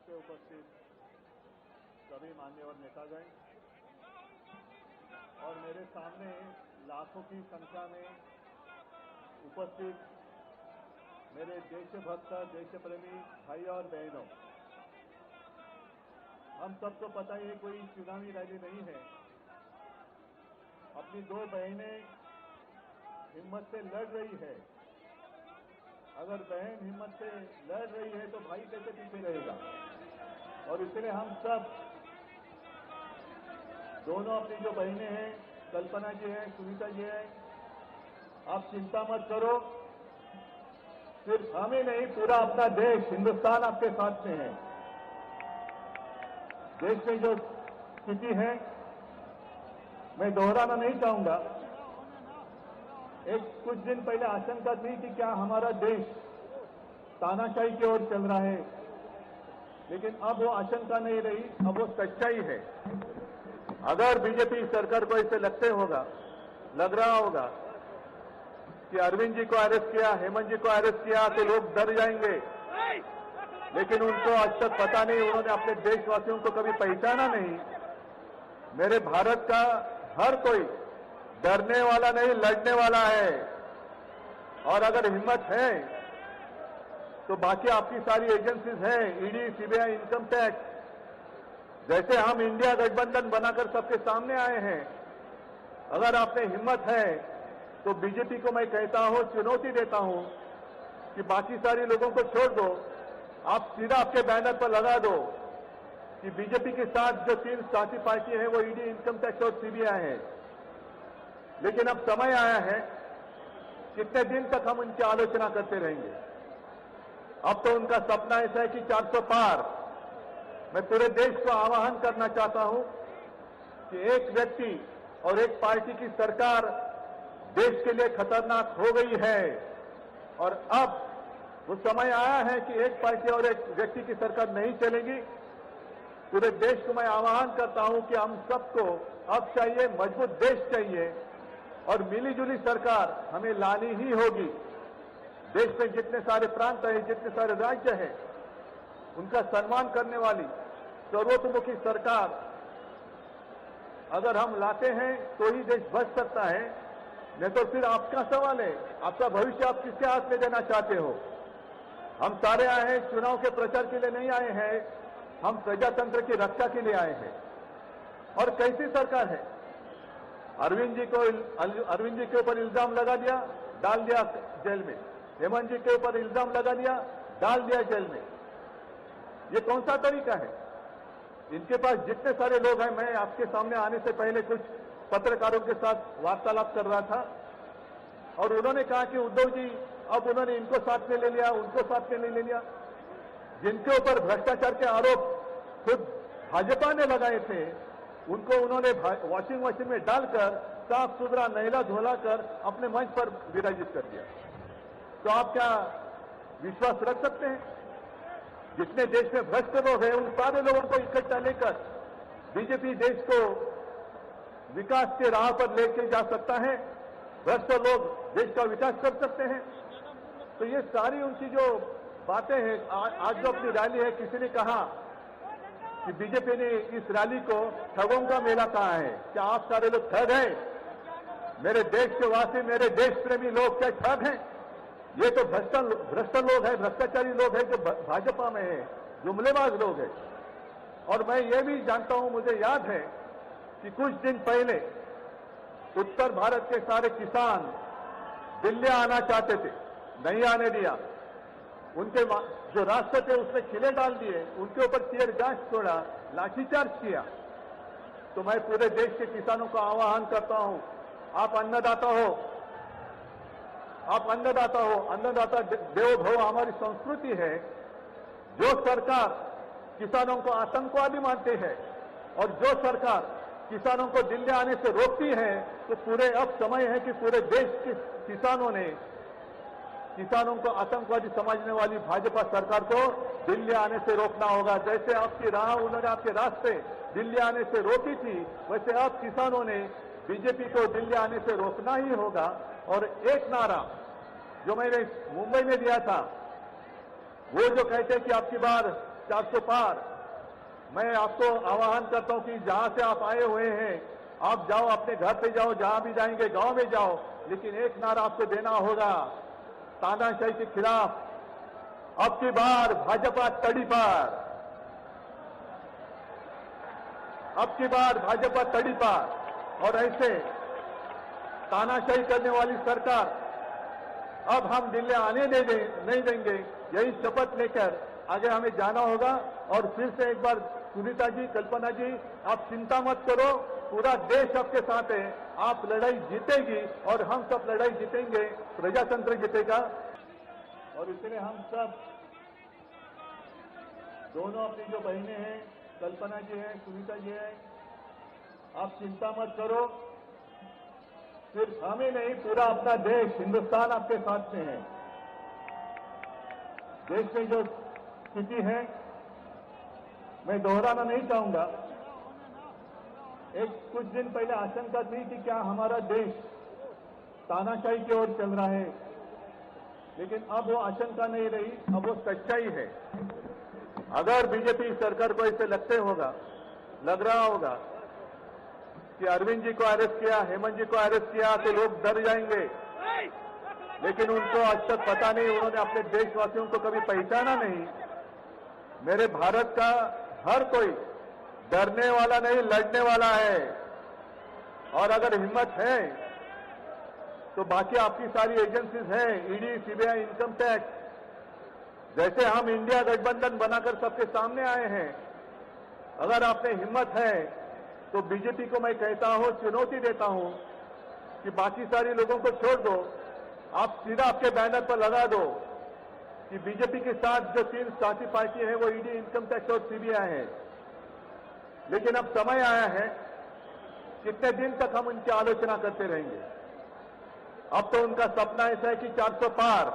पे उपस्थित सभी मान्यवर नेतागण और मेरे सामने लाखों की संख्या में उपस्थित मेरे देशभक्त देशप्रेमी भाई और बहनों, हम सबको पता ही है कोई चुनावी रैली नहीं है। अपनी दो बहनें हिम्मत से लड़ रही है। अगर बहन हिम्मत से लड़ रही है तो भाई कैसे पीछे रहेगा। और इसलिए हम सब दोनों अपनी जो बहनें हैं, कल्पना जी हैं, सुनीता जी हैं, आप चिंता मत करो। सिर्फ हम ही नहीं, पूरा अपना देश हिंदुस्तान आपके साथ में है। देश में जो स्थिति है मैं दोहराना नहीं चाहूंगा। कुछ दिन पहले आशंका थी कि क्या हमारा देश तानाशाही की ओर चल रहा है, लेकिन अब वो आशंका नहीं रही, अब वो सच्चाई है। अगर बीजेपी सरकार को ऐसे लग रहा होगा कि अरविंद जी को अरेस्ट किया, हेमंत जी को अरेस्ट किया तो लोग डर जाएंगे, लेकिन उनको आज तक पता नहीं, उन्होंने अपने देशवासियों को कभी पहचाना नहीं। मेरे भारत का हर कोई डरने वाला नहीं, लड़ने वाला है। और अगर हिम्मत है तो बाकी आपकी सारी एजेंसीज हैं, ईडी, सीबीआई, इनकम टैक्स, जैसे हम इंडिया गठबंधन बनाकर सबके सामने आए हैं। अगर आपने हिम्मत है तो बीजेपी को मैं कहता हूं, चुनौती देता हूं कि बाकी सारे लोगों को छोड़ दो, आप सीधा आपके बैनर पर लगा दो कि बीजेपी के साथ जो तीन साथी पार्टी है वो ईडी, इनकम टैक्स और सीबीआई है। लेकिन अब समय आया है, कितने दिन तक हम उनकी आलोचना करते रहेंगे। अब तो उनका सपना ऐसा है कि 400 पार। मैं पूरे देश को आह्वान करना चाहता हूं कि एक व्यक्ति और एक पार्टी की सरकार देश के लिए खतरनाक हो गई है और अब वो समय आया है कि एक पार्टी और एक व्यक्ति की सरकार नहीं चलेगी। पूरे देश को मैं आह्वान करता हूं कि हम सबको अब चाहिए, मजबूत देश चाहिए और मिलीजुली सरकार हमें लानी ही होगी। देश में जितने सारे प्रांत हैं, जितने सारे राज्य हैं, उनका सम्मान करने वाली सर्वतोमुखी सरकार अगर हम लाते हैं तो ही देश बच सकता है, नहीं तो फिर आपका सवाल है, आपका भविष्य आप किसके हाथ में देना चाहते हो। हम सारे आए हैं चुनाव के प्रचार के लिए नहीं आए हैं, हम प्रजातंत्र की रक्षा के लिए आए हैं। और कैसी सरकार है, अरविंद जी के ऊपर इल्जाम लगा दिया, डाल दिया जेल में, हेमंत जी के ऊपर इल्जाम लगा दिया, डाल दिया जेल में। ये कौन सा तरीका है। इनके पास जितने सारे लोग हैं, मैं आपके सामने आने से पहले कुछ पत्रकारों के साथ वार्तालाप कर रहा था और उन्होंने कहा कि उद्धव जी अब उन्होंने इनको साथ में ले लिया, उनको साथ में ले लिया। जिनके ऊपर भ्रष्टाचार के आरोप खुद भाजपा ने लगाए थे, उनको उन्होंने वॉशिंग मशीन में डालकर साफ सुथरा नहला धुला कर अपने मंच पर विराजित कर दिया। तो आप क्या विश्वास रख सकते हैं। जितने देश में भ्रष्ट लोग हैं, उन सारे लोगों को इकट्ठा लेकर बीजेपी देश को विकास के राह पर लेके जा सकता है। भ्रष्ट लोग देश का विकास कर सकते हैं। तो ये सारी उनकी जो बातें हैं, आज जो अपनी रैली है, किसी ने कहा कि बीजेपी ने इस रैली को ठगों का मेला कहा है। क्या आप सारे लोग ठग हैं। मेरे देश के वासी, मेरे देश प्रेमी लोग क्या ठग हैं। ये तो भ्रष्ट लोग हैं, भ्रष्टाचारी लोग हैं जो भाजपा में है, जुमलेबाज लोग हैं। और मैं ये भी जानता हूं, मुझे याद है कि कुछ दिन पहले उत्तर भारत के सारे किसान दिल्ली आना चाहते थे, नहीं आने दिया। उनके जो रास्ते थे उसमें खिले डाल दिए, उनके ऊपर टीयर गैस छोड़ा, लाठीचार्ज किया। तो मैं पूरे देश के किसानों को आह्वान करता हूं, आप अन्नदाता हो, आप अन्नदाता हो, अन्नदाता देवो भव हमारी संस्कृति है। जो सरकार किसानों को आतंकवादी मानती है और जो सरकार किसानों को दिल्ली आने से रोकती है, तो पूरे अब समय है कि पूरे देश के किसानों को आतंकवादी समझने वाली भाजपा सरकार को दिल्ली आने से रोकना होगा। जैसे आपकी राह उन्होंने आपके रास्ते दिल्ली आने से रोकी थी, वैसे अब किसानों ने बीजेपी को दिल्ली आने से रोकना ही होगा। और एक नारा जो मैंने मुंबई में दिया था, वो जो कहते हैं कि आपकी बार 400 पार। मैं आपको आह्वान करता हूं कि जहां से आप आए हुए हैं, आप जाओ, अपने घर पे जाओ, जहां भी जाएंगे गांव में जाओ, लेकिन एक नारा आपको देना होगा तानाशाही के खिलाफ। अब की बार भाजपा तड़ी पार, अब की बार भाजपा तड़ी पार। और ऐसे तानाशाही करने वाली सरकार अब हम दिल्ली आने नहीं देंगे। यही शपथ लेकर आगे हमें जाना होगा। और फिर से एक बार सुनीता जी, कल्पना जी, आप चिंता मत करो, पूरा देश आपके साथ है। आप लड़ाई जीतेगी और हम सब लड़ाई जीतेंगे, प्रजातंत्र जीतेगा। और इसलिए हम सब दोनों अपनी जो बहनें हैं, कल्पना जी हैं, सुनीता जी हैं, आप चिंता मत करो। सिर्फ हमें नहीं, पूरा अपना देश, हिंदुस्तान आपके साथ में है। देश में जो स्थिति है मैं दोहराना नहीं चाहूंगा। कुछ दिन पहले आशंका थी कि क्या हमारा देश तानाशाही की ओर चल रहा है, लेकिन अब वो आशंका नहीं रही, अब वो सच्चाई है। अगर बीजेपी सरकार को ऐसे लग रहा होगा कि अरविंद जी को अरेस्ट किया, हेमंत जी को अरेस्ट किया तो लोग डर जाएंगे, लेकिन उनको आज तक पता नहीं, उन्होंने अपने देशवासियों को कभी पहचाना नहीं। मेरे भारत का हर कोई डरने वाला नहीं, लड़ने वाला है। और अगर हिम्मत है तो बाकी आपकी सारी एजेंसीज हैं, ईडी, सीबीआई, इनकम टैक्स, जैसे हम इंडिया गठबंधन बनाकर सबके सामने आए हैं। अगर आप में हिम्मत है तो बीजेपी को मैं कहता हूं, चुनौती देता हूं कि बाकी सारे लोगों को छोड़ दो, आप सीधा आपके बैनर पर लगा दो कि बीजेपी के साथ जो 3 साथी पार्टी है वो ईडी, इनकम टैक्स और सीबीआई है। लेकिन अब समय आया है, कितने दिन तक हम उनकी आलोचना करते रहेंगे? अब तो उनका सपना ऐसा है कि 400 पार।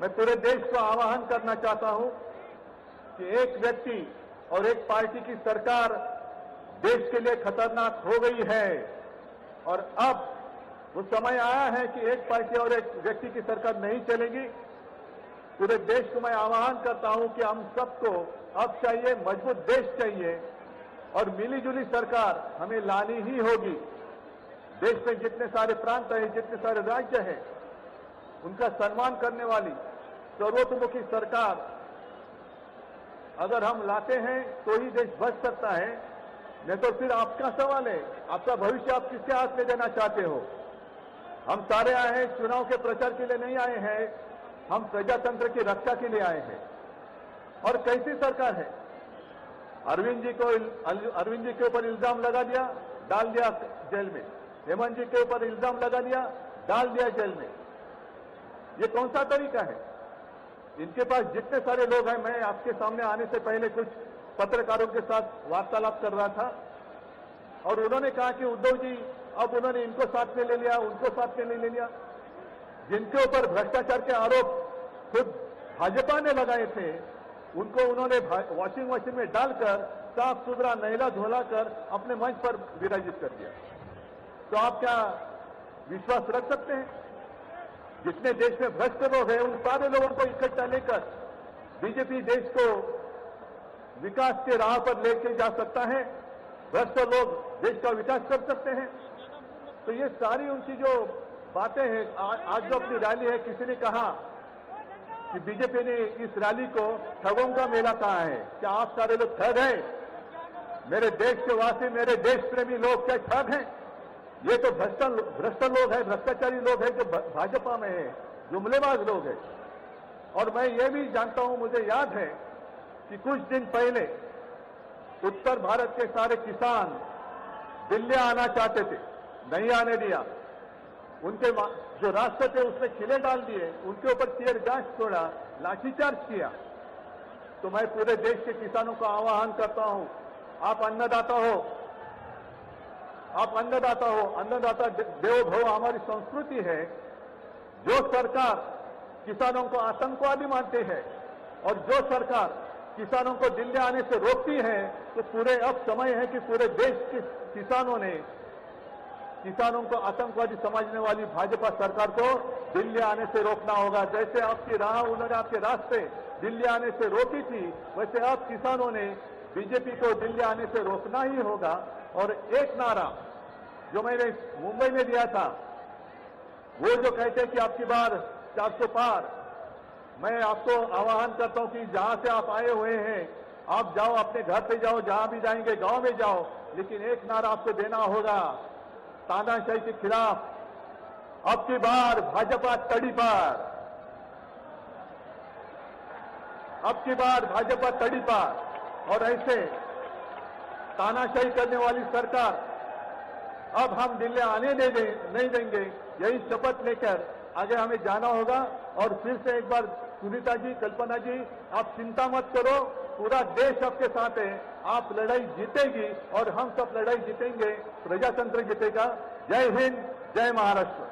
मैं पूरे देश को आह्वान करना चाहता हूं कि एक व्यक्ति और एक पार्टी की सरकार देश के लिए खतरनाक हो गई है। और अब वो समय आया है कि एक पार्टी और एक व्यक्ति की सरकार नहीं चलेगी। पूरे देश को मैं आह्वान करता हूं कि हम सबको अब चाहिए, मजबूत देश चाहिए और मिलीजुली सरकार हमें लानी ही होगी। देश में जितने सारे प्रांत हैं, जितने सारे राज्य हैं, उनका सम्मान करने वाली सर्वतोमुखी सरकार अगर हम लाते हैं तो ही देश बच सकता है। नहीं तो फिर आपका सवाल है, आपका भविष्य आप किसके हाथ में देना चाहते हो? हम सारे आए हैं चुनाव के प्रचार के लिए नहीं आए हैं, हम प्रजातंत्र की रक्षा के लिए आए हैं। और कैसी सरकार है? अरविंद जी के ऊपर इल्जाम लगा दिया, डाल दिया जेल में। हेमंत जी के ऊपर इल्जाम लगा दिया, डाल दिया जेल में। ये कौन सा तरीका है? इनके पास जितने सारे लोग हैं, मैं आपके सामने आने से पहले कुछ पत्रकारों के साथ वार्तालाप कर रहा था और उन्होंने कहा कि उद्धव जी अब उन्होंने इनको साथ में ले लिया, उनको साथ में ले लिया। जिनके ऊपर भ्रष्टाचार के आरोप खुद भाजपा ने लगाए थे, उनको उन्होंने वॉशिंग मशीन में डालकर साफ सुथरा नहला धुला कर अपने मंच पर विराजित कर दिया। तो आप क्या विश्वास रख सकते हैं? जितने देश में भ्रष्ट लोग हैं, उन सारे लोगों को इकट्ठा लेकर बीजेपी देश को विकास के राह पर लेके जा सकता है? भ्रष्ट लोग देश का विकास कर सकते हैं? तो ये सारी उनकी जो बातें हैं, आज जो अपनी रैली है, किसी ने कहा कि बीजेपी ने इस रैली को ठगों का मेला कहा है। क्या आप सारे लोग ठग हैं? मेरे देश के वासी, मेरे देश प्रेमी लोग क्या ठग हैं? ये तो भ्रष्ट लोग हैं, भ्रष्टाचारी लोग हैं जो भाजपा में है, जुमलेबाज लोग हैं। और मैं ये भी जानता हूं, मुझे याद है कि कुछ दिन पहले उत्तर भारत के सारे किसान दिल्ली आना चाहते थे, नहीं आने दिया। उनके जो रास्ते थे उसमें खिले डाल दिए, उनके ऊपर टीयर गैस छोड़ा, लाठीचार्ज किया। तो मैं पूरे देश के किसानों को आह्वान करता हूं, आप अन्नदाता हो, आप अन्नदाता हो, अन्नदाता देवो भव हमारी संस्कृति है। जो सरकार किसानों को आतंकवादी मानती है और जो सरकार किसानों को दिल्ली आने से रोकती है, तो पूरे अब समय है कि पूरे देश के किसानों ने किसानों को आतंकवादी समझने वाली भाजपा सरकार को दिल्ली आने से रोकना होगा। जैसे आपकी राह उन्होंने आपके रास्ते दिल्ली आने से रोकी थी, वैसे अब किसानों ने बीजेपी को दिल्ली आने से रोकना ही होगा। और एक नारा जो मैंने मुंबई में दिया था, वो जो कहते हैं कि आपकी बार 400 पार, मैं आपको आह्वान करता हूं कि जहां से आप आए हुए हैं आप जाओ, अपने घर पे जाओ, जहां भी जाएंगे गांव में जाओ, लेकिन एक नारा आपको देना होगा तानाशाही के खिलाफ, अब की बार भाजपा तड़ी पार, अब की बार भाजपा तड़ी पार। और ऐसे तानाशाही करने वाली सरकार अब हम दिल्ली आने नहीं देंगे, यही शपथ लेकर आगे हमें जाना होगा। और फिर से एक बार सुनीता जी, कल्पना जी, आप चिंता मत करो, पूरा देश आपके साथ है, आप लड़ाई जीतेगी और हम सब लड़ाई जीतेंगे, प्रजातंत्र जीतेगा। जय हिंद, जय महाराष्ट्र।